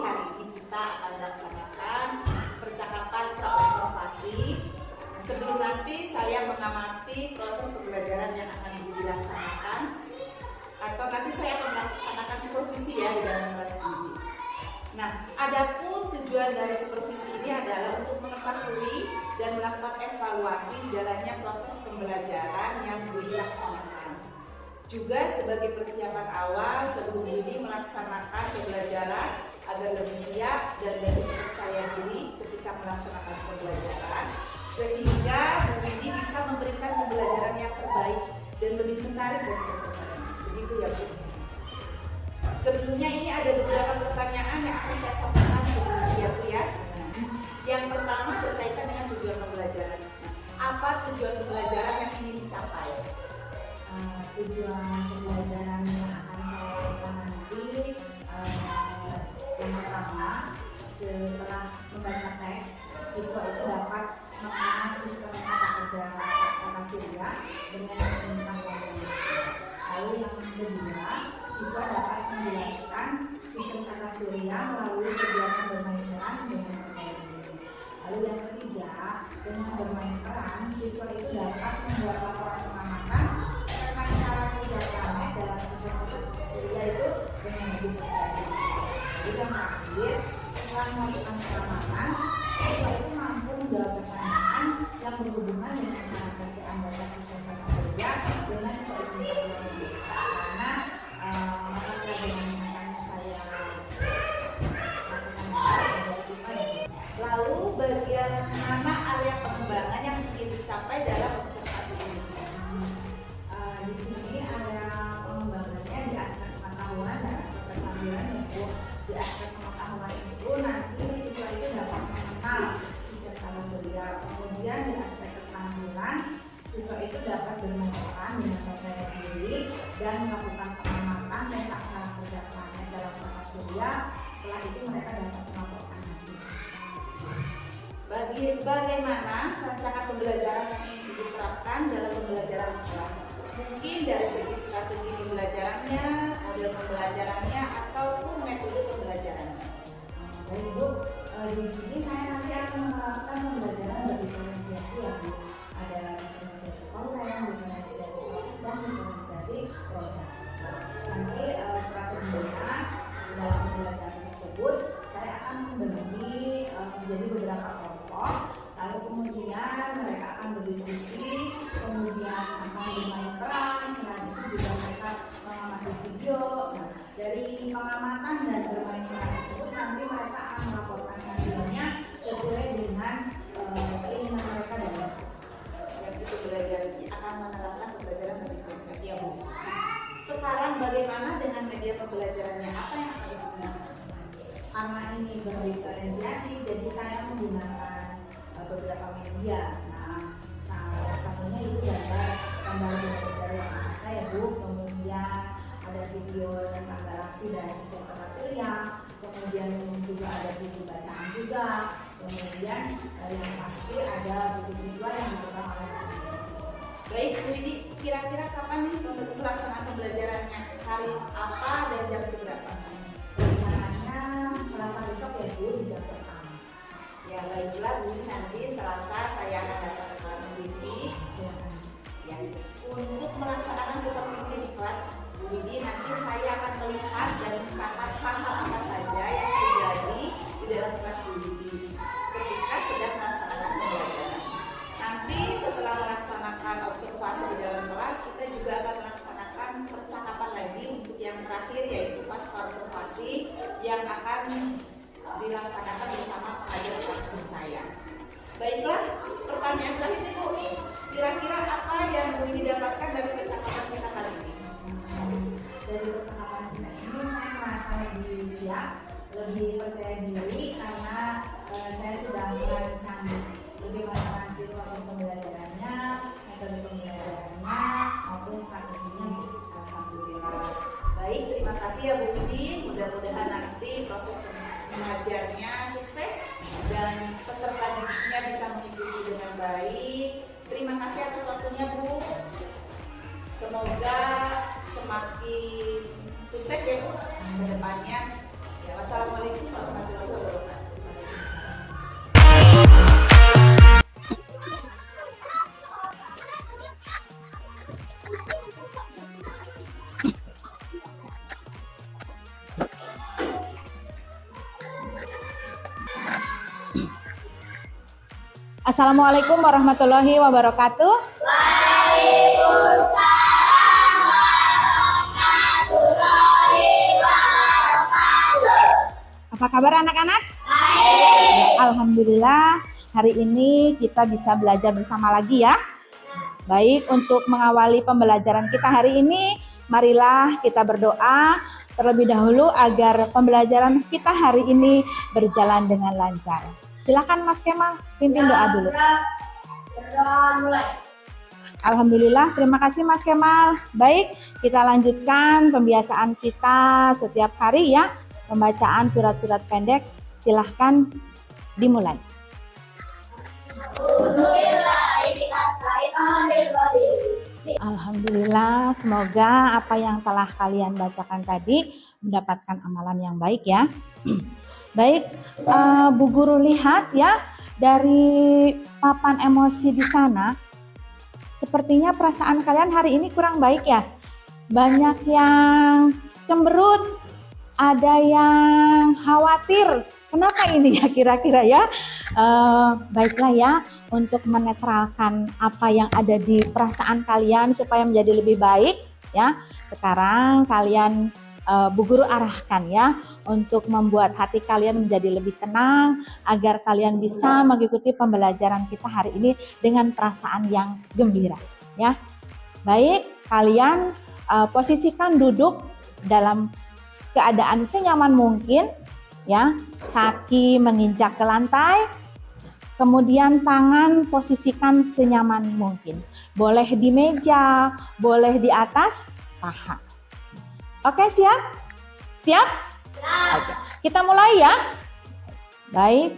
hari ini kita akan melaksanakan percakapan pra-observasi. Sebelum nanti saya mengamati proses pembelajaran yang akan dilaksanakan, atau nanti saya akan melaksanakan supervisi ya di dalam kelas ini. Nah, adapun tujuan dari supervisi ini adalah untuk mengetahui dan melakukan evaluasi jalannya proses pembelajaran yang dilaksanakan. Juga sebagai persiapan awal sebelum ini melaksanakan pembelajaran agar lebih siap dan lebih percaya diri ketika melaksanakan pembelajaran, sehingga Bu Widi bisa memberikan pembelajaran yang terbaik dan lebih menarik bagi pesertanya. Begitu ya Bu. Sebelumnya ini ada beberapa pertanyaan yang akan saya sampaikan sebelumnya Bu ya. Yang pertama berkaitan dengan tujuan pembelajaran. Apa tujuan pembelajaran yang ingin dicapai? Tujuan pembelajaran yang akan saya lakukan nanti yang pertama, setelah membaca teks, siswa itu dapat mengenal sistem tata kerja tata surya dengan pengetahuan yang benar. Lalu yang kedua, siswa dapat menjelaskan sistem tata surya melalui kegiatan bermain peran dengan percaya diri. Lalu yang ketiga, dengan bermain peran, siswa itu dapat membuat laporan pengamatan tentang cara kerja planet dalam sistem tata surya itu dengan lebih percaya diri. Jadi yang terakhir, setelah melakukan pengamatan, siswa itu mampu menjawab pertanyaan yang berhubungan dengan cara kerja anggota sistem tata surya dengan pengetahuan yang besar. Karena mata pelajaran yang akan saya lakukan Lalu bagian mana area pengembangan yang ingin dicapai dalam observasi ini? di sini area pengembangannya di aspek pengetahuan dan aspek keterampilan yaitu di aspek pengetahuan itu nanti siswa itu dapat mengenal sistem tata surya. Kemudian di aspek keterampilan siswa itu dapat bermain peran dengan percaya diri dan melakukan pengamatan tentang cara kerja planet dalam tata surya. Setelah itu mereka dapat melaporkan hasil. Bagaimana rancangan pembelajaran yang ingin diterapkan dalam pembelajaran kelas? Mungkin dari segi strategi pembelajarannya, model pembelajarannya, ataupun metode pembelajarannya. Baik Bu, di sini saya nanti akan menerapkan pembelajaran berdiferensiasi ya Bu. Ada diferensiasi konten, diferensiasi proses, dan diferensiasi produk. Nanti strateginya dalam pembelajaran tersebut saya akan membagi menjadi beberapa kelompok. Lalu kemudian mereka akan berdiskusi, kemudian akan bermain peran, selain itu juga mereka mengamati video. Nah, dari pengamatan dan bermain peran tersebut nanti mereka akan melaporkan hasilnya sesuai dengan keinginan mereka dalam Yang itu belajar akan menerapkan pembelajaran berdiferensiasi ya Bu. Sekarang bagaimana dengan media pembelajarannya? Apa yang akan digunakan? karena ini berdiferensiasi, jadi saya menggunakan beberapa media. Nah, salah satunya itu gambar dari angkasa ya Bu. Kemudian ada video tentang galaksi dan sistem tata surya. Kemudian juga ada buku bacaan juga. Kemudian yang pasti ada buku siswa yang dipegang oleh Baik Bu Widi, kira-kira kapan nih pelaksanaan pembelajarannya? Hari apa dan jam berapa? rencananya Selasa besok ya Bu di jam pertama. Ya baiklah Bu, nanti Selasa saya akan datang ke kelas ini. Silakan. Ya, untuk melaksanakan supervisi di kelas Bu Widi, nanti saya akan melihat dan mencatat hal-hal apa saja yang terjadi di dalam kelas Bu Widi ketika sedang melaksanakan pembelajaran. Nanti setelah melaksanakan observasi di dalam kelas, kita juga akan melaksanakan percakapan lagi untuk yang terakhir, yaitu pasca observasi yang akan dilaksanakan bersama pengajar praktik saya. Baiklah, pertanyaan terakhir Bu, kira-kira apa yang Bu ini dapatkan dari percakapan kita kali ini? Dari percakapan kita ini saya merasa lebih siap, lebih percaya diri karena saya sudah merancang bagaimana nanti proses pembelajarannya, metode pembelajarannya maupun strateginya. Alhamdulillah. Baik, terima kasih ya Bu Widi. Mudah-mudahan nanti proses mengajarnya sukses dan peserta didiknya bisa mengikuti dengan baik. Terima kasih atas waktunya Bu. Semoga semakin sukses ya Bu ke depannya. Ya, wassalamualaikum warahmatullahi wabarakatuh. Assalamualaikum warahmatullahi wabarakatuh. Apa kabar anak-anak? Alhamdulillah, hari ini kita bisa belajar bersama lagi ya. Baik, untuk mengawali pembelajaran kita hari ini, marilah kita berdoa terlebih dahulu agar pembelajaran kita hari ini berjalan dengan lancar. Silakan Mas Kemal, pimpin doa dulu. Alhamdulillah, terima kasih Mas Kemal. Baik, kita lanjutkan pembiasaan kita setiap hari ya. Pembacaan surat-surat pendek, silahkan dimulai. Alhamdulillah, semoga apa yang telah kalian bacakan tadi mendapatkan amalan yang baik ya. Baik, Bu Guru lihat ya dari papan emosi di sana, sepertinya perasaan kalian hari ini kurang baik ya. Banyak yang cemberut, ada yang khawatir. Kenapa ini ya kira-kira ya? Baiklah ya, untuk menetralkan apa yang ada di perasaan kalian supaya menjadi lebih baik ya. Sekarang kalian Bu Guru arahkan ya untuk membuat hati kalian menjadi lebih tenang agar kalian bisa mengikuti pembelajaran kita hari ini dengan perasaan yang gembira ya. Baik, kalian posisikan duduk dalam keadaan senyaman mungkin ya, kaki menginjak ke lantai, kemudian tangan posisikan senyaman mungkin. Boleh di meja, boleh di atas paha. Oke, siap? Siap? Oke, kita mulai ya. Baik,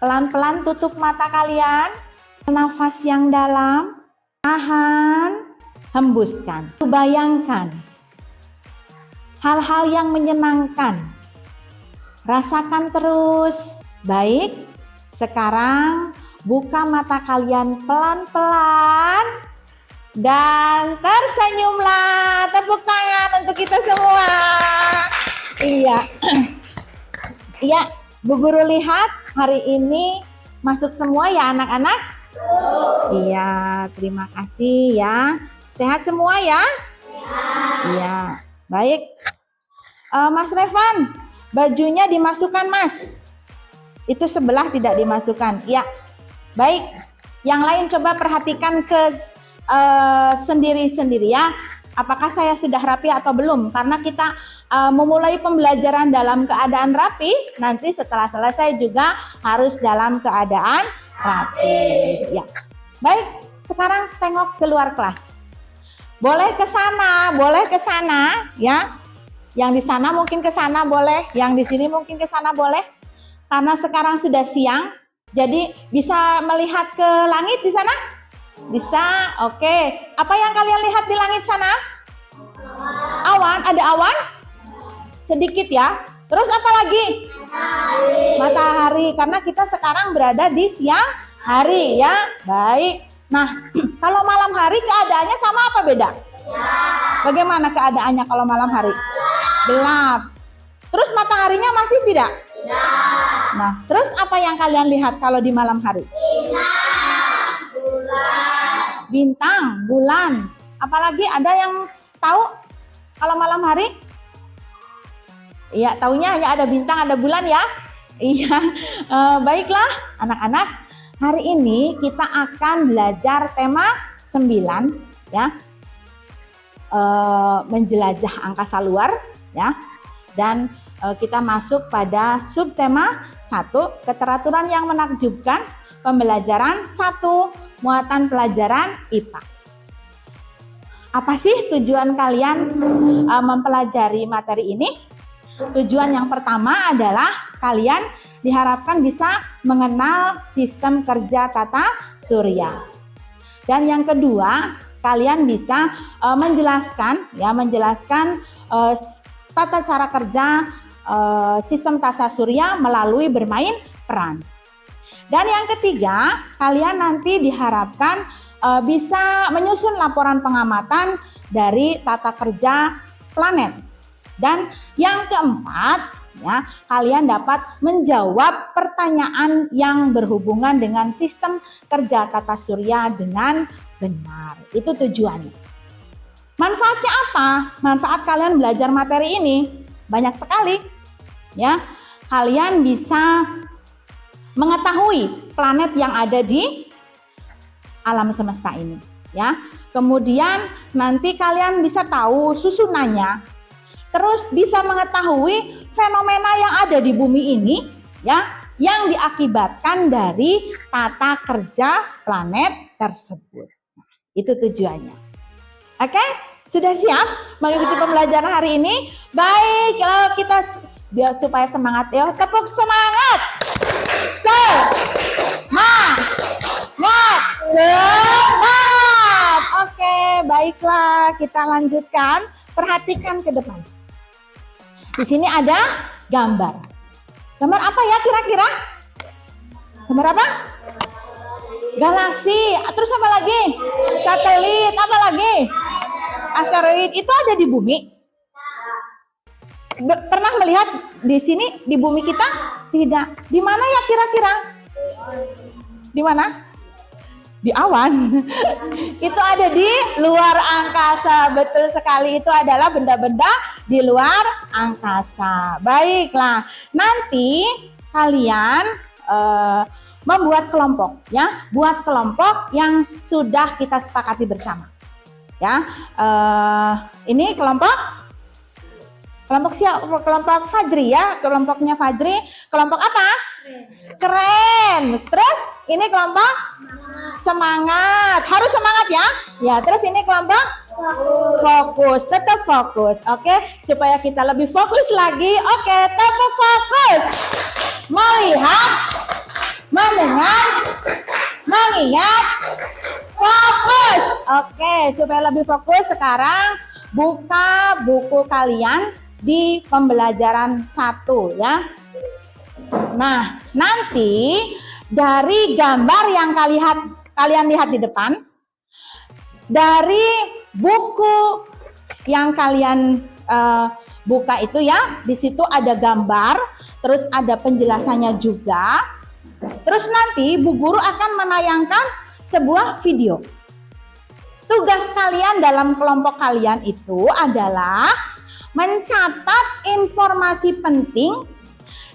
pelan-pelan tutup mata kalian, nafas yang dalam, tahan, hembuskan. Bayangkan hal-hal yang menyenangkan. Rasakan terus. Baik, sekarang buka mata kalian pelan-pelan dan tersenyumlah. Tepuk tangan untuk kita semua. Iya. Iya, Bu Guru lihat hari ini masuk semua ya anak-anak? Iya, terima kasih ya. Sehat semua ya? Iya. Baik, Mas Revan, bajunya dimasukkan Mas. Itu sebelah tidak dimasukkan. Ya, baik. Yang lain coba perhatikan ke sendiri-sendiri ya. Apakah saya sudah rapi atau belum? Karena kita memulai pembelajaran dalam keadaan rapi. Nanti setelah selesai juga harus dalam keadaan rapi. Ya, baik. Sekarang tengok keluar kelas. Boleh ke sana ya. Yang di sana mungkin ke sana boleh, yang di sini mungkin ke sana boleh. Karena sekarang sudah siang, jadi bisa melihat ke langit di sana? Bisa, oke. Apa yang kalian lihat di langit sana? Awan, ada awan? Sedikit ya. Terus apa lagi? Matahari, karena kita sekarang berada di siang hari ya. Baik. Nah, kalau malam hari keadaannya sama apa beda? Bagaimana keadaannya kalau malam hari? Gelap. Terus mataharinya masih tidak? Nah, terus apa yang kalian lihat kalau di malam hari? Bintang, bulan. Apalagi ada yang tahu kalau malam hari? Iya, taunya hanya ada bintang, ada bulan ya. Iya, baiklah anak-anak. Hari ini kita akan belajar tema 9 ya, menjelajah angkasa luar ya, dan kita masuk pada subtema 1, keteraturan yang menakjubkan, pembelajaran 1, muatan pelajaran IPA. Apa sih tujuan kalian mempelajari materi ini? Tujuan yang pertama adalah kalian diharapkan bisa mengenal sistem kerja tata surya. Dan yang kedua, kalian bisa menjelaskan tata cara kerja sistem tata surya melalui bermain peran. Dan yang ketiga, kalian nanti diharapkan bisa menyusun laporan pengamatan dari tata kerja planet. Dan yang keempat, ya, kalian dapat menjawab pertanyaan yang berhubungan dengan sistem kerja tata surya dengan benar. Itu tujuannya. Manfaatnya apa? Manfaat kalian belajar materi ini banyak sekali. Ya, kalian bisa mengetahui planet yang ada di alam semesta ini, ya. Kemudian nanti kalian bisa tahu susunannya, terus bisa mengetahui fenomena yang ada di bumi ini, ya, yang diakibatkan dari tata kerja planet tersebut. Itu tujuannya. Oke, sudah siap mengikuti pembelajaran hari ini? Baik, kalau kita biar supaya semangat ya, tepuk semangat. Semangat. Oke, baiklah, kita lanjutkan. Perhatikan ke depan. Di sini ada gambar. Gambar apa ya kira-kira? Gambar apa? Galaksi. Terus apa lagi? Satelit. Apa lagi? Asteroid. Itu ada di bumi. Pernah melihat di sini di bumi kita? Tidak. Di mana ya kira-kira? Di mana? Di awan. Itu ada di luar angkasa. Betul sekali, itu adalah benda-benda di luar angkasa. Baiklah, nanti kalian membuat kelompok, ya, buat kelompok yang sudah kita sepakati bersama, ya. Ini kelompok siapa? Kelompok Fajri, ya, kelompoknya Fajri. Kelompok apa? Keren. Terus ini kelompok semangat. Harus semangat ya. Ya, terus ini kelompok fokus. Tetap fokus. Oke, supaya kita lebih fokus lagi. Oke, tetap fokus. Melihat, mendengar, mengingat, fokus. Oke, supaya lebih fokus sekarang buka buku kalian di pembelajaran 1 ya. Nah, nanti dari gambar yang kalian lihat di depan, dari buku yang kalian buka itu ya, di situ ada gambar, terus ada penjelasannya juga. Terus nanti Bu Guru akan menayangkan sebuah video. Tugas kalian dalam kelompok kalian itu adalah mencatat informasi penting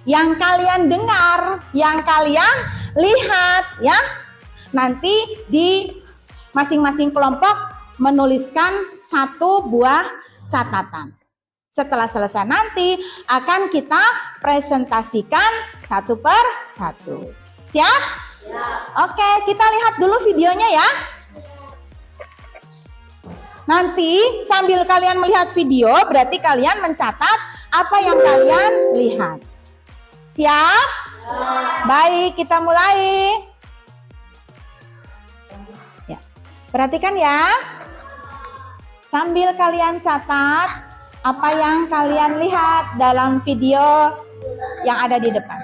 yang kalian dengar, yang kalian lihat ya. Nanti di masing-masing kelompok menuliskan 1 buah catatan. Setelah selesai nanti akan kita presentasikan 1 per 1. Siap? Ya. Oke, kita lihat dulu videonya ya. Nanti sambil kalian melihat video, berarti kalian mencatat apa yang kalian lihat. Siap? Ya. Baik, kita mulai. Ya. Perhatikan ya. Sambil kalian catat apa yang kalian lihat dalam video yang ada di depan.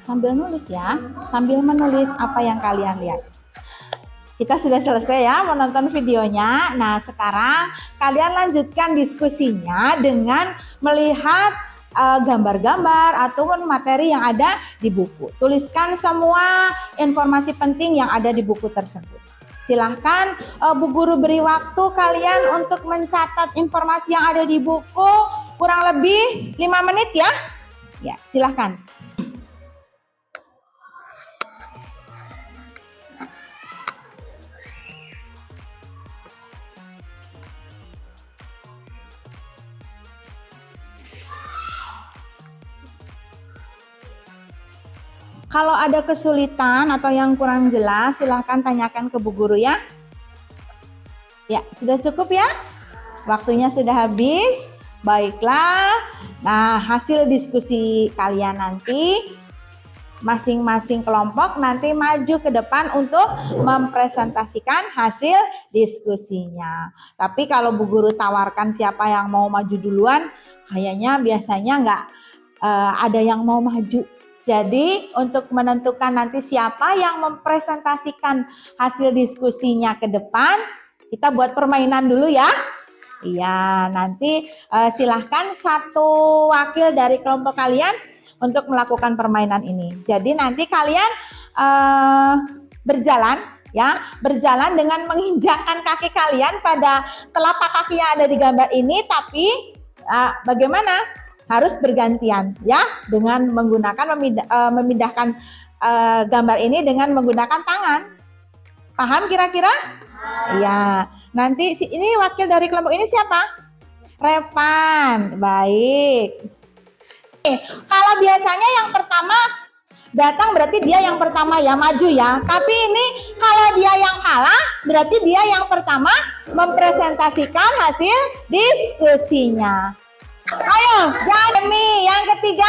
Sambil nulis ya, sambil menulis apa yang kalian lihat. Kita sudah selesai ya menonton videonya. Nah, sekarang kalian lanjutkan diskusinya dengan melihat gambar-gambar ataupun materi yang ada di buku. Tuliskan semua informasi penting yang ada di buku tersebut. Silahkan Bu Guru beri waktu kalian untuk mencatat informasi yang ada di buku kurang lebih 5 menit ya. Ya, silahkan. Kalau ada kesulitan atau yang kurang jelas, silahkan tanyakan ke Bu Guru ya. Ya, sudah cukup ya? Waktunya sudah habis. Baiklah. Nah, hasil diskusi kalian nanti, masing-masing kelompok nanti maju ke depan untuk mempresentasikan hasil diskusinya. Tapi kalau Bu Guru tawarkan siapa yang mau maju duluan, kayaknya biasanya nggak ada yang mau maju. Jadi untuk menentukan nanti siapa yang mempresentasikan hasil diskusinya ke depan, kita buat permainan dulu ya. Iya, nanti silahkan satu wakil dari kelompok kalian untuk melakukan permainan ini. Jadi nanti kalian berjalan ya, berjalan dengan menginjakkan kaki kalian pada telapak kaki yang ada di gambar ini, tapi bagaimana? Harus bergantian ya, dengan menggunakan memindahkan gambar ini dengan menggunakan tangan. Paham kira-kira? Iya. Nanti ini wakil dari kelompok ini siapa? Repan. Baik. Kalau biasanya yang pertama datang berarti dia yang pertama ya, maju ya. Tapi ini kalau dia yang kalah berarti dia yang pertama mempresentasikan hasil diskusinya. Ayo, Jami. Yang ketiga,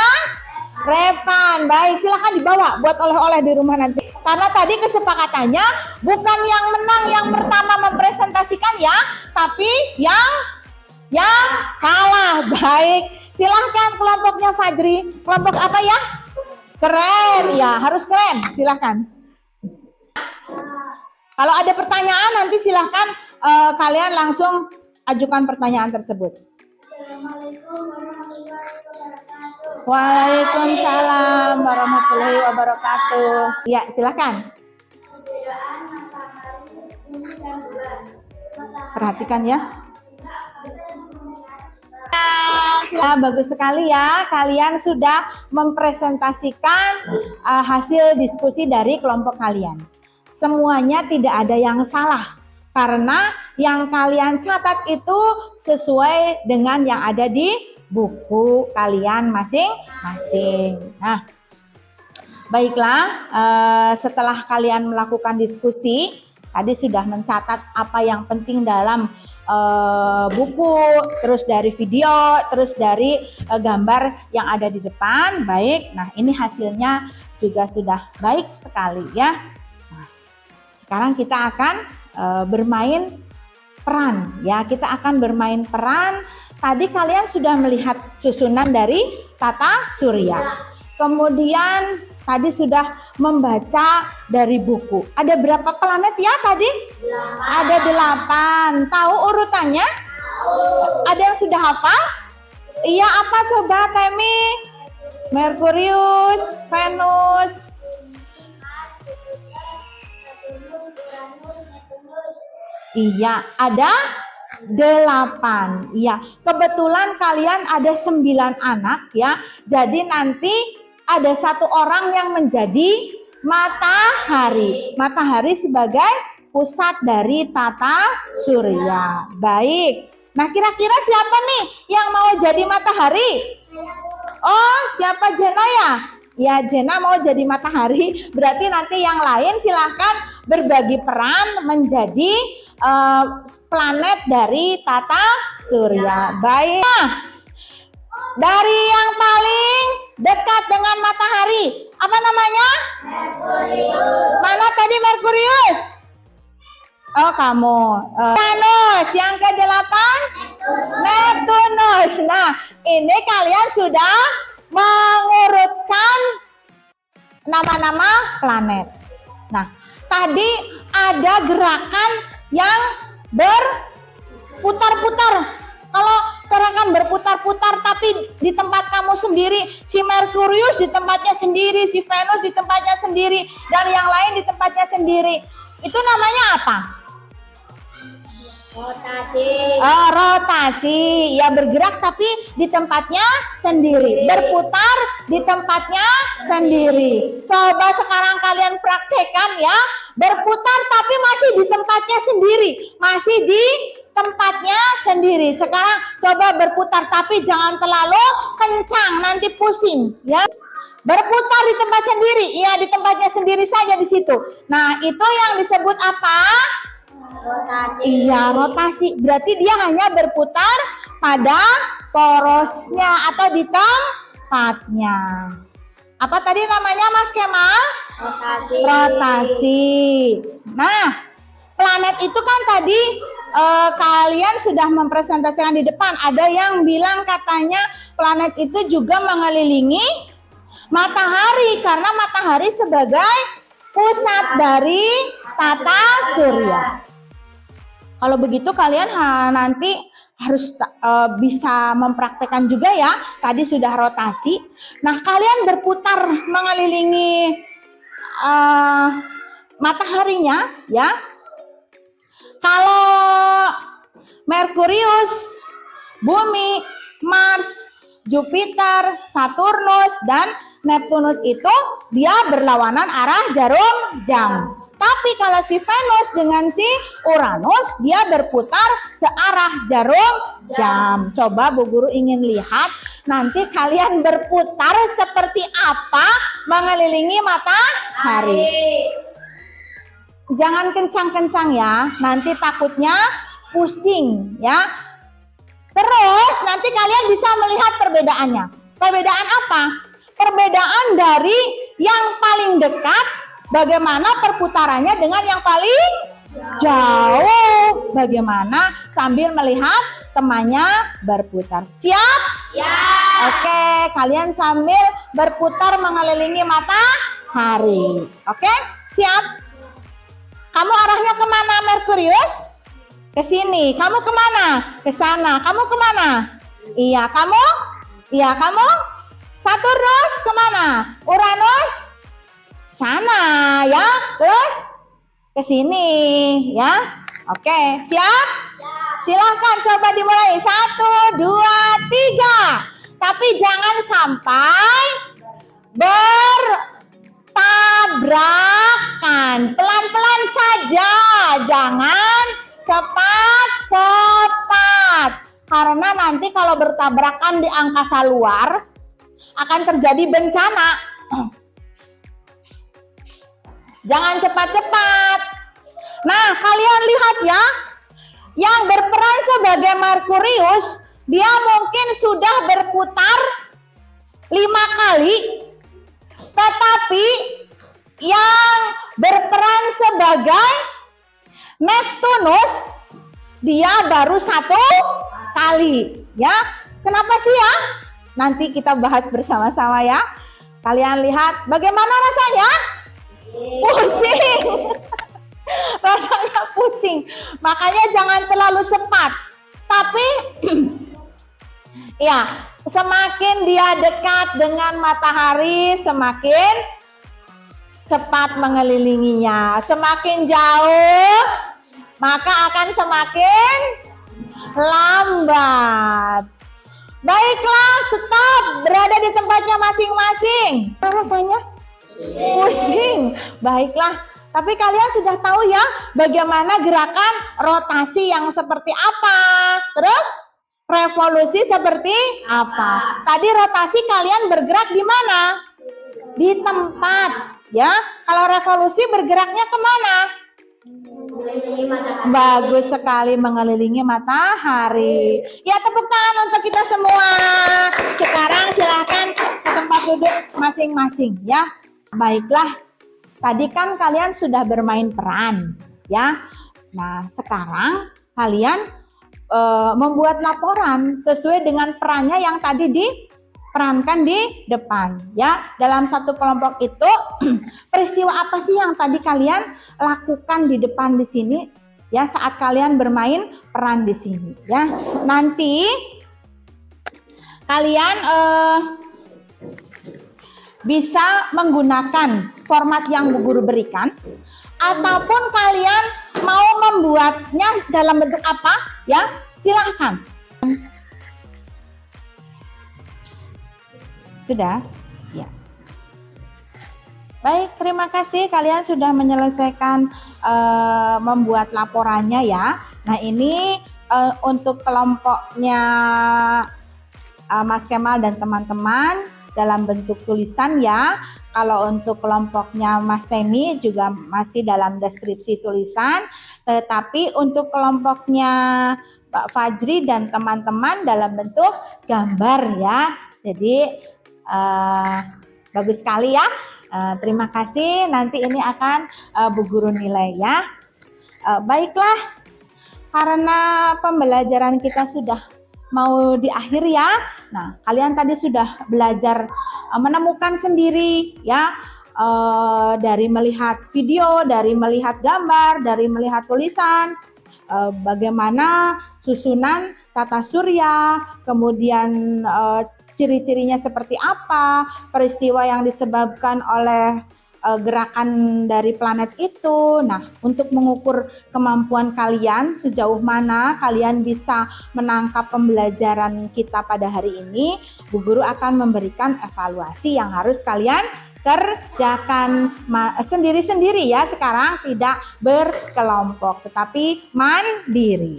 Repan. Baik, silahkan dibawa buat oleh-oleh di rumah nanti. Karena tadi kesepakatannya bukan yang menang yang pertama mempresentasikan ya, tapi yang kalah. Baik, silahkan kelompoknya Fajri. Kelompok apa ya? Keren ya, harus keren. Silahkan. Kalau ada pertanyaan nanti silahkan kalian langsung ajukan pertanyaan tersebut. Assalamualaikum warahmatullahi wabarakatuh. Waalaikumsalam warahmatullahi wabarakatuh. Ya, silakan. Perbedaan matahari, bumi dan bulan. Perhatikan ya. Ya, bagus sekali ya. Kalian sudah mempresentasikan hasil diskusi dari kelompok kalian. Semuanya tidak ada yang salah. Karena yang kalian catat itu sesuai dengan yang ada di buku kalian masing-masing. Nah, baiklah, setelah kalian melakukan diskusi, tadi sudah mencatat apa yang penting dalam buku, terus dari video, terus dari gambar yang ada di depan. Baik, nah ini hasilnya juga sudah baik sekali ya. Nah, sekarang kita akan bermain peran ya, kita akan bermain peran. Tadi kalian sudah melihat susunan dari tata surya, kemudian tadi sudah membaca dari buku. Ada berapa planet ya tadi? 8. Ada 8. Tahu urutannya? Tahu. Ada yang sudah hafal? Iya, apa coba Temi? Merkurius, Venus, iya, ada 8. Iya, kebetulan kalian ada 9 anak ya. Jadi nanti ada 1 orang yang menjadi matahari. Matahari sebagai pusat dari tata surya. Baik. Nah, kira-kira siapa nih yang mau jadi matahari? Oh, siapa Jena ya? Ya, Jena mau jadi matahari. Berarti nanti yang lain silahkan berbagi peran menjadi planet dari tata surya. Baik. Nah, dari yang paling dekat dengan matahari, apa namanya? Merkurius. Mana tadi Merkurius? Oh, kamu. Venus. Yang ke-8? Neptunus. Nah, ini kalian sudah mengurutkan nama-nama planet. Nah, tadi ada gerakan yang berputar-putar. Kalau gerakan berputar-putar tapi di tempat kamu sendiri, si Merkurius di tempatnya sendiri, si Venus di tempatnya sendiri, dan yang lain di tempatnya sendiri. Itu namanya apa? Rotasi. Oh, rotasi. Ya, bergerak tapi di tempatnya sendiri. Berputar di tempatnya sendiri. Coba sekarang kalian praktekkan ya. Berputar tapi masih di tempatnya sendiri. Masih di tempatnya sendiri. Sekarang coba berputar tapi jangan terlalu kencang, nanti pusing ya. Berputar di tempat sendiri. Iya, di tempatnya sendiri saja di situ. Nah, itu yang disebut apa? Rotasi. Iya, rotasi. Berarti dia hanya berputar pada porosnya atau di tempatnya. Apa tadi namanya Mas Kemal? Rotasi. Rotasi. Nah, planet itu kan tadi kalian sudah mempresentasikan di depan. Ada yang bilang katanya planet itu juga mengelilingi matahari karena matahari sebagai pusat dari tata surya. Kalau begitu kalian nanti bisa mempraktekkan juga ya. Tadi sudah rotasi. Nah, kalian berputar mengelilingi mataharinya ya. Kalau Merkurius, Bumi, Mars, Jupiter, Saturnus, dan Neptunus itu dia berlawanan arah jarum jam. Tapi kalau si Venus dengan si Uranus dia berputar searah jarum jam. Coba Bu Guru ingin lihat nanti kalian berputar seperti apa mengelilingi matahari. Jangan kencang-kencang ya, nanti takutnya pusing ya. Terus nanti kalian bisa melihat perbedaannya. Perbedaan apa? Perbedaan dari yang paling dekat, bagaimana perputarannya dengan yang paling jauh. Bagaimana sambil melihat temannya berputar. Siap? Ya. Oke, kalian sambil berputar mengelilingi matahari. Oke, siap? Kamu arahnya kemana, Merkurius? Ke sini. Kamu kemana? Ke sana. Kamu kemana? Iya, kamu? Iya, kamu? Saturnus kemana? Uranus? Sana ya. Terus ke sini ya. Oke, siap? Silahkan coba dimulai. 1, 2, 3. Tapi jangan sampai bertabrakan. Pelan-pelan saja. Jangan cepat-cepat. Karena nanti kalau bertabrakan di angkasa luar akan terjadi bencana. Jangan cepat-cepat. Nah, kalian lihat ya, yang berperan sebagai Merkurius, dia mungkin sudah berputar 5 kali, tetapi yang berperan sebagai Neptunus, dia baru 1 kali. Ya, kenapa sih ya? Nanti kita bahas bersama-sama ya. Kalian lihat bagaimana rasanya? Pusing. Rasanya pusing. Makanya jangan terlalu cepat. Tapi ya, semakin dia dekat dengan matahari, semakin cepat mengelilinginya. Semakin jauh, maka akan semakin lambat. Baiklah, stop. Berada di tempatnya masing-masing. Rasanya pusing. Baiklah. Tapi kalian sudah tahu ya bagaimana gerakan rotasi yang seperti apa. Terus revolusi seperti apa. Tadi rotasi kalian bergerak di mana? Di tempat. Ya. Kalau revolusi bergeraknya kemana? Bagus sekali mengelilingi matahari. Ya, tepuk tangan untuk kita semua. Sekarang silahkan ke tempat duduk masing-masing ya. Baiklah, tadi kan kalian sudah bermain peran ya. Nah, sekarang kalian membuat laporan sesuai dengan perannya yang tadi diperankan di depan ya. Dalam satu kelompok itu peristiwa apa sih yang tadi kalian lakukan di depan di sini ya saat kalian bermain peran di sini ya. Nanti kalian bisa menggunakan format yang Bu Guru berikan ataupun kalian mau membuatnya dalam bentuk apa ya, silahkan. Sudah? Ya. Baik, terima kasih kalian sudah menyelesaikan membuat laporannya ya. Nah, ini untuk kelompoknya Mas Kemal dan teman-teman dalam bentuk tulisan ya. Kalau untuk kelompoknya Mas Temi juga masih dalam deskripsi tulisan. Tetapi untuk kelompoknya Pak Fajri dan teman-teman dalam bentuk gambar ya. Jadi bagus sekali ya. Terima kasih. Nanti ini akan Bu Guru nilai ya. Baiklah, karena pembelajaran kita sudah mau di akhir ya. Nah, kalian tadi sudah belajar menemukan sendiri ya, dari melihat video, dari melihat gambar, dari melihat tulisan bagaimana susunan tata surya, kemudian ciri-cirinya seperti apa, peristiwa yang disebabkan oleh gerakan dari planet itu. Nah, untuk mengukur kemampuan kalian sejauh mana kalian bisa menangkap pembelajaran kita pada hari ini, Bu Guru akan memberikan evaluasi yang harus kalian kerjakan sendiri-sendiri ya. Sekarang tidak berkelompok, tetapi mandiri.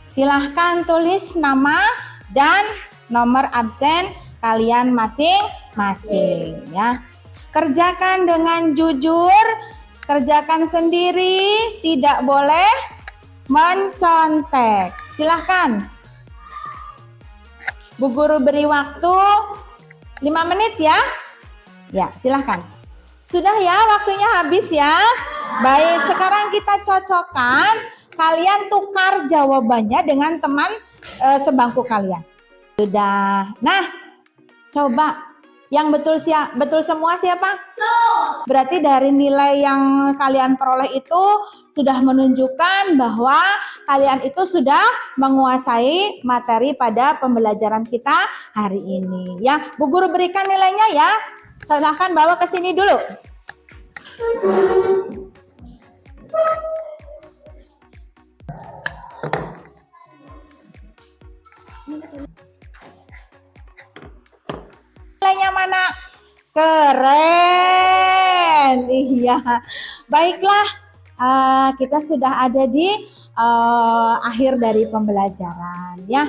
Silahkan tulis nama dan nomor absen kalian masing-masing ya. Kerjakan dengan jujur, kerjakan sendiri, tidak boleh mencontek. Silahkan. Bu Guru beri waktu 5 menit ya. Ya, silahkan. Sudah ya, waktunya habis ya. Baik, sekarang kita cocokkan. Kalian tukar jawabannya dengan teman sebangku kalian. Sudah. Nah, coba yang betul semua siapa? Berarti dari nilai yang kalian peroleh itu sudah menunjukkan bahwa kalian itu sudah menguasai materi pada pembelajaran kita hari ini ya. Bu Guru berikan nilainya ya. Silahkan bawa ke sini dulu. Nilainya mana? Keren. Iya. Baiklah, kita sudah ada di akhir dari pembelajaran ya.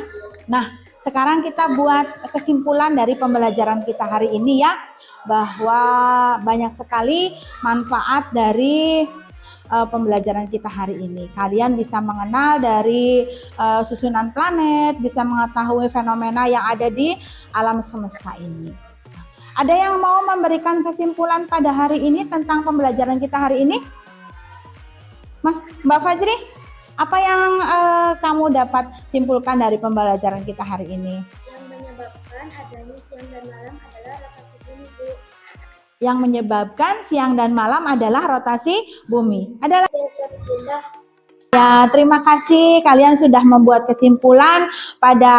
Nah, sekarang kita buat kesimpulan dari pembelajaran kita hari ini ya, bahwa banyak sekali manfaat dari pembelajaran kita hari ini. Kalian bisa mengenal dari susunan planet, bisa mengetahui fenomena yang ada di alam semesta ini. Ada yang mau memberikan kesimpulan pada hari ini tentang pembelajaran kita hari ini? Mas, Mbak Fajri, apa yang kamu dapat simpulkan dari pembelajaran kita hari ini? Yang menyebabkan adanya siang dan malam adalah rotasi bumi, Bu. Yang menyebabkan siang dan malam adalah rotasi bumi. Adalah ya, terima kasih kalian sudah membuat kesimpulan pada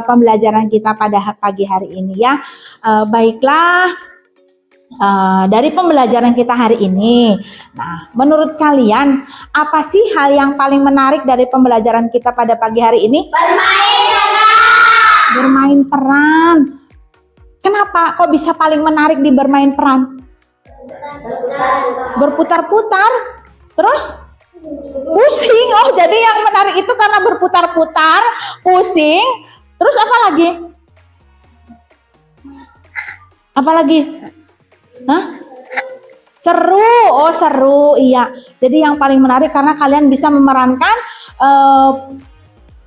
pembelajaran kita pada pagi hari ini ya. Baiklah, dari pembelajaran kita hari ini. Nah, menurut kalian apa sih hal yang paling menarik dari pembelajaran kita pada pagi hari ini? Bermain peran. Kenapa? Kok bisa paling menarik di bermain peran? Berputar-putar. Terus? Pusing. Oh, jadi yang menarik itu karena berputar-putar, pusing. Terus apa lagi? Apa lagi? Hah? Seru. Oh, seru. Iya. Jadi yang paling menarik karena kalian bisa memerankan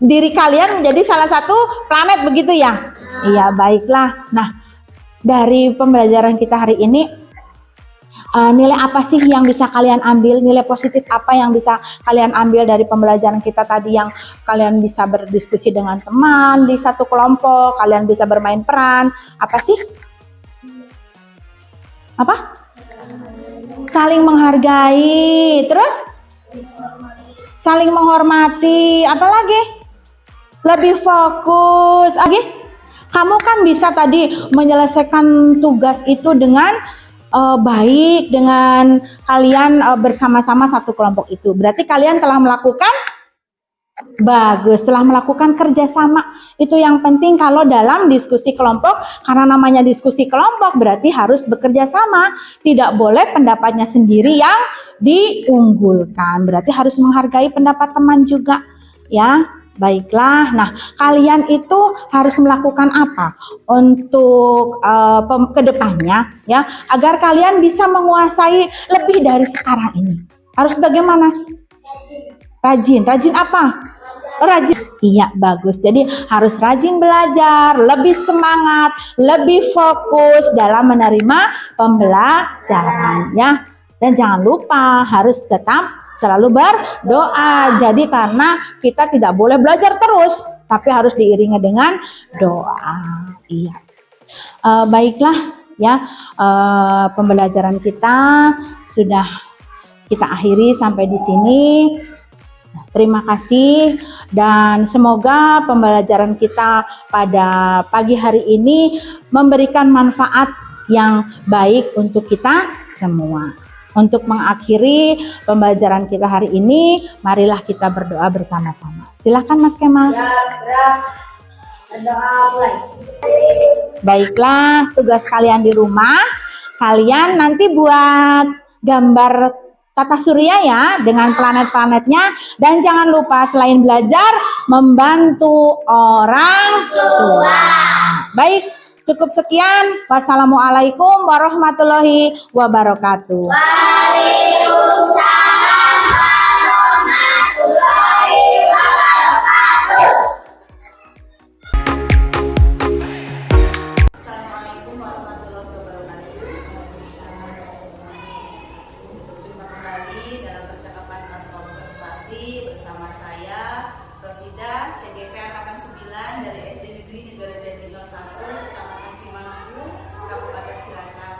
diri kalian menjadi salah satu planet, begitu ya? Iya, baiklah. Nah, dari pembelajaran kita hari ini, nilai apa sih yang bisa kalian ambil? Nilai positif apa yang bisa kalian ambil dari pembelajaran kita tadi, yang kalian bisa berdiskusi dengan teman di satu kelompok, kalian bisa bermain peran. Apa sih? Apa? Saling menghargai. Terus? Saling menghormati. Apa lagi? Lebih fokus. Lagi? Kamu kan bisa tadi menyelesaikan tugas itu dengan baik, dengan kalian bersama-sama satu kelompok itu. Berarti kalian telah melakukan bagus, telah melakukan kerjasama. Itu yang penting kalau dalam diskusi kelompok, karena namanya diskusi kelompok berarti harus bekerja sama. Tidak boleh pendapatnya sendiri yang diunggulkan. Berarti harus menghargai pendapat teman juga, ya. Baiklah, nah kalian itu harus melakukan apa untuk kedepannya ya, agar kalian bisa menguasai lebih dari sekarang ini? Harus bagaimana? Rajin apa? Rajin. Iya, bagus. Jadi harus rajin belajar, lebih semangat, lebih fokus dalam menerima pembelajaran ya. Dan jangan lupa harus tetap selalu berdoa. Jadi karena kita tidak boleh belajar terus, tapi harus diiringi dengan doa. Iya. Baiklah ya, pembelajaran kita sudah kita akhiri sampai di sini. Terima kasih dan semoga pembelajaran kita pada pagi hari ini memberikan manfaat yang baik untuk kita semua. Untuk mengakhiri pembelajaran kita hari ini, marilah kita berdoa bersama-sama. Silakan Mas Kemal. Ya, doa mulai. Baiklah, tugas kalian di rumah, kalian nanti buat gambar tata surya ya dengan planet-planetnya, dan jangan lupa selain belajar membantu orang tua. Baik, cukup sekian. Wassalamualaikum warahmatullahi wabarakatuh. Waalaikumsalam warahmatullahi wabarakatuh. Assalamualaikum warahmatullahi wabarakatuh. Berjumpa kembali dalam percakapan Masalah Observasi bersama saya, Rosida, CGP Angkatan 9 dari SD Negeri Negara Jati 01, Kecamatan Cimangu, Kabupaten Cilacap.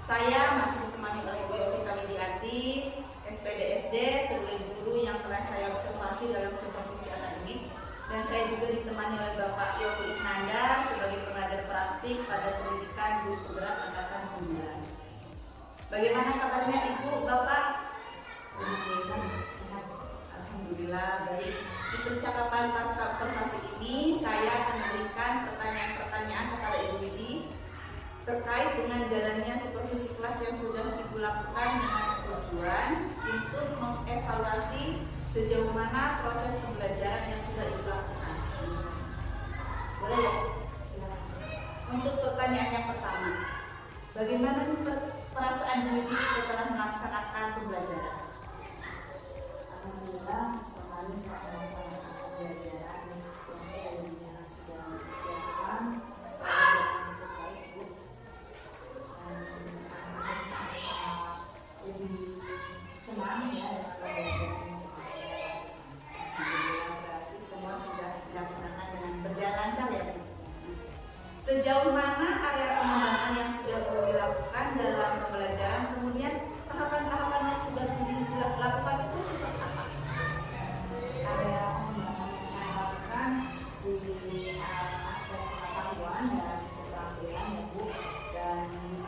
Saya masih ditemani oleh Bu Yofi Kamidiati, SPDSD, sebagai guru yang telah saya observasi dalam supervisi akademik, dan saya juga ditemani oleh Bapak Yofi Isnanda sebagai pengajar praktik pada pendidikan guru penggerak Angkatan 9. Bagaimana kabarnya Ibu, Bapak? Alhamdulillah baik. Di percakapan pasca observasi ini, saya akan memberikan pertanyaan-pertanyaan kepada Ibu Widi terkait dengan jalannya supervisi kelas yang sudah Ibu lakukan dengan tujuan untuk mengevaluasi sejauh mana proses pembelajaran yang sudah Ibu lakukan. Boleh ya? Silakan. Untuk pertanyaan yang pertama, bagaimana perasaan Bu Widi setelah melaksanakan pembelajaran? Alhamdulillah, kemarin saat melaksanakan pembelajaran yang sebelumnya sudah disiapkan, cukup baik Bu, dan merasa lebih senang ya dengan pembelajaran yang kita lakukan. Alhamdulillah, berarti semua sudah dilaksanakan dengan berjalan lancar ya Bu. Sejauh mana area pengembangan yang sudah perlu dilakukan dalam pembelajaran, kemudian tahapan-tahapan yang sudah dilakukan itu seperti apa? Area pengembangan yang saya lakukan di aspek pengetahuan dan keterampilan ya Bu, dan di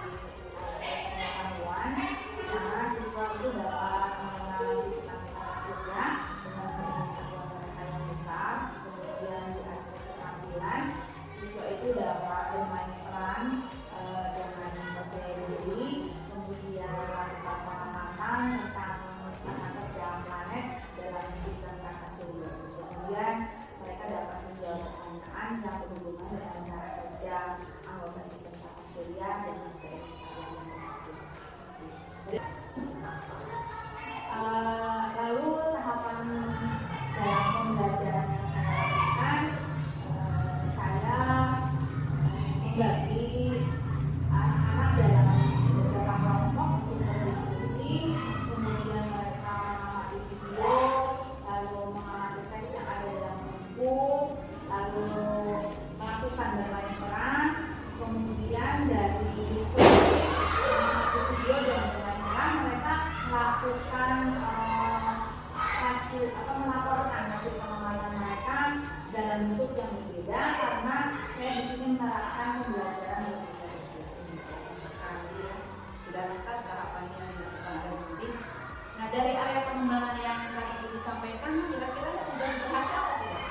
aspek pengetahuan di sana siswa itu dapat mengenal sistem tata surya dengan pengetahuan mereka yang besar. Kemudian di aspek keterampilan siswa itu dapat bermain peran dengan percaya diri, kemudian melakukan pengamatan tentang tata kerja planet dalam sistem tata surya. Kemudian mereka dapat menjawab pertanyaan yang berhubungan dengan cara kerja anggota sistem tata surya dan lalu tahapan dalam pembelajaran yang saya lakukan, saya membagi anak-anak dalam beberapa kelompok untuk berdiskusi, kemudian mereka mengamati video, lalu mengamati teks yang ada dalam buku, lalu melakukan bermain peran, kemudian dari diskusi, mengamati video dan bermain peran, mereka melakukan melaporkan hasil pengamatan mereka dalam bentuk yang berbeda, karena saya di sini menerapkan pembelajaran yang berbeda. Sekali ya, sudah lengkap tahapannya yang dilakukan oleh Bu Widi. Nah, dari area pengembangan yang tadi Ibu disampaikan, kira-kira sudah berhasil atau tidak?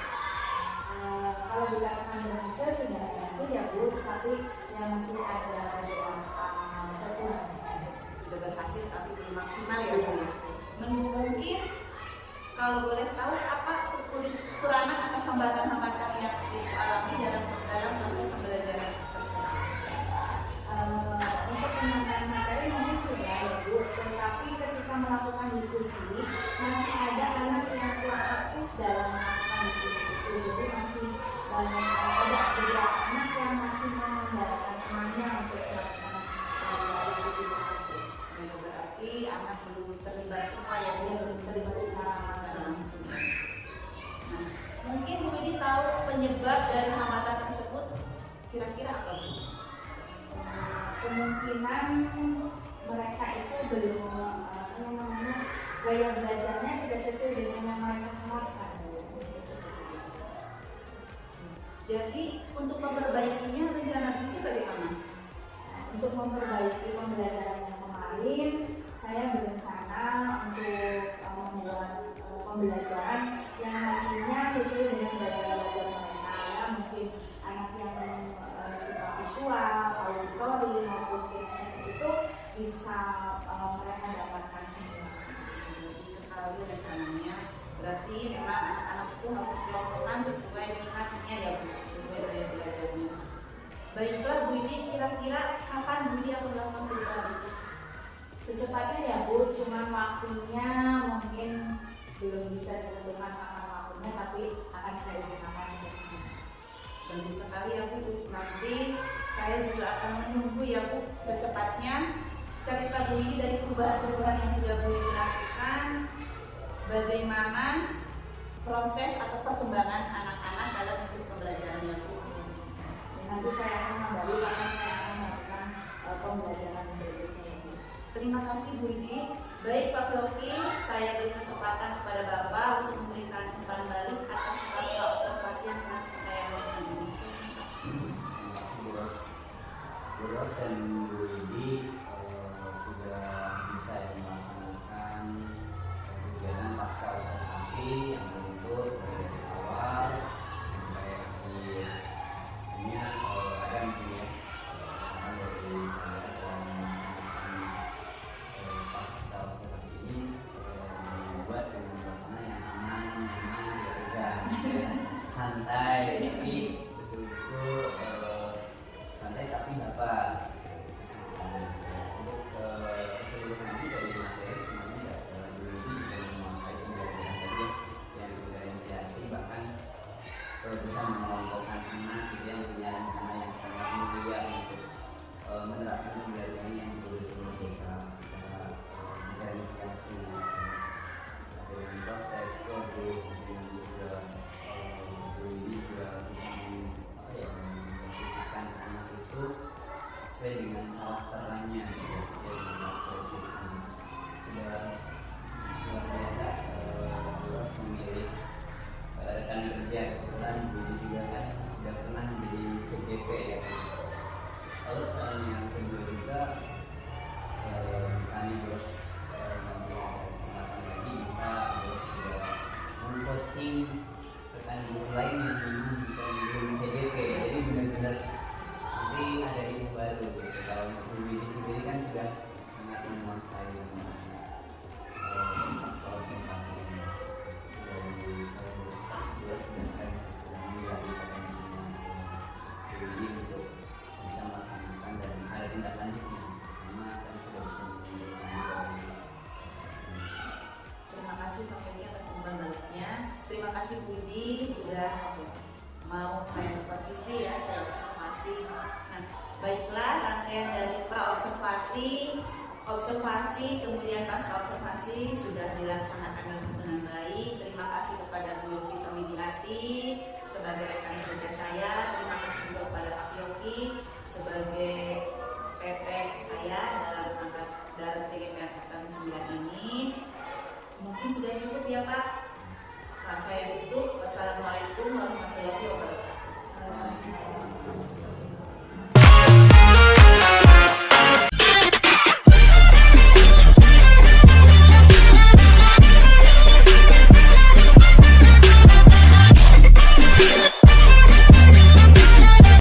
Kalau dikatakan berhasil sudah berhasil ya Bu, tapi yang masih ada beberapa kekurangan. Sudah berhasil tapi belum maksimal ya Bu. Mungkin kalau boleh tahu apa kekurangan atau hambatan-hambatan yang dialami dalam proses pembelajaran tersebut? Untuk pengembangan materi mungkin sudah ya Bu, tetapi ketika melakukan diskusi masih ada anak yang kurang aktif dalam melakukan diskusi itu, jadi masih banyak ada beberapa anak yang masih mengandalkan temannya untuk melakukan diskusi tersebut. Nah, berarti anak belum terlibat semua ya Bu, belum terlibat secara langsung. Nah, mungkin Bu Widi tahu penyebab dari hambatan tersebut kira-kira apa Bu? Kemungkinan mereka itu belum gaya belajarnya tidak sesuai dengan yang mereka harapkan. Jadi untuk memperbaikinya rencana ini bagaimana? Untuk memperbaiki pembelajaran yang kemarin, saya berencana untuk membuat pembelajaran yang hasilnya sesuai dengan gaya belajar mereka. Ya, mungkin anak yang suka visual, auditori maupun kinesthetik itu bisa mereka dapatkan semua. Bagus sekali rencananya. Berarti memang anak-anak itu harus dikelompokkan sesuai minatnya ya Bu, sesuai gaya belajarnya. Baiklah Bu Idi, kira-kira kapan Bu Idi akan melakukan perubahan itu? Secepatnya ya Bu, cuman waktunya mungkin belum bisa ditentukan kapan waktunya, tapi akan saya usahakan secepatnya. Bagus sekali ya Bu, nanti saya juga akan menunggu ya Bu secepatnya cerita Bu Idi dari perubahan-perubahan yang sudah Bu Idi lakukan, bagaimana proses atau perkembangan anak-anak dalam bentuk pembelajarannya Bu. Nanti saya akan kembali karena saya akan melakukan pembelajaran berikutnya. Terima kasih Bu Idi. Baik Pak Yoki, saya beri kesempatan kepada Bapak untuk memberikan umpan balik atas observasi yang telah saya lakukan ini. Bu Ros dan Bu Idi sudah bisa melaksanakan kegiatan pasca observasi yang menuntut dari awal sampai akhir. Ini ada mungkin ya, karena dari saya dalam melaksanakan pasca observasi ini membuat dengan suasana yang aman, nyaman, dan santai, tapi betul-betul santai tapi dapat. Untuk keseluruhan ini dari materi semuanya Bu Idi bisa menguasai pembelajaran tadi yang diferensiasi, bahkan bisa mengelompokkan anak gitu yang punya rencana yang sangat mulia untuk menerapkan pembelajaran yang betul-betul merdeka secara diferensiasi dengan proses produk dengan juga Bu Idi juga bisa memposisikan anak itu sesuai dengan karakternya, sesuai dengan karakteristiknya. Sudah luar biasa terus memilih rekan kerja. Kebetulan Bu Idi juga kan sudah pernah menjadi CGP ya. Lalu soal yang kedua juga misalnya terus kesempatan lagi bisa terus juga meng-coaching rekan guru lain yang memang belum CGP, jadi benar-benar nanti ada ilmu baru gitu. Kalau Bu Idi sendiri kan sudah sangat menguasai soal observasi ini. Dari saya sudah kan menjadi potensinya Bu Idi untuk bisa melaksanakan dan ada tindak lanjutnya, karena kan sudah bisa menunjukkan. Terima kasih Pak Yoki atas umpan baliknya. Terima kasih Bu Idi sudah mau saya supervisi ya, saya observasi. Nah, baiklah, rangkaian dari pra-observasi, observasi, kemudian pasca observasi sudah dilaksanakan dengan baik. Terima kasih kepada Bu Yoki Widiati sebagai rekan kerja saya. Terima kasih juga kepada Pak Yoki sebagai PP saya dalam CGP angkatan 9 ini. Mungkin sudah cukup ya Pak. Saya tutup. Wassalamualaikum warahmatullahi wabarakatuh.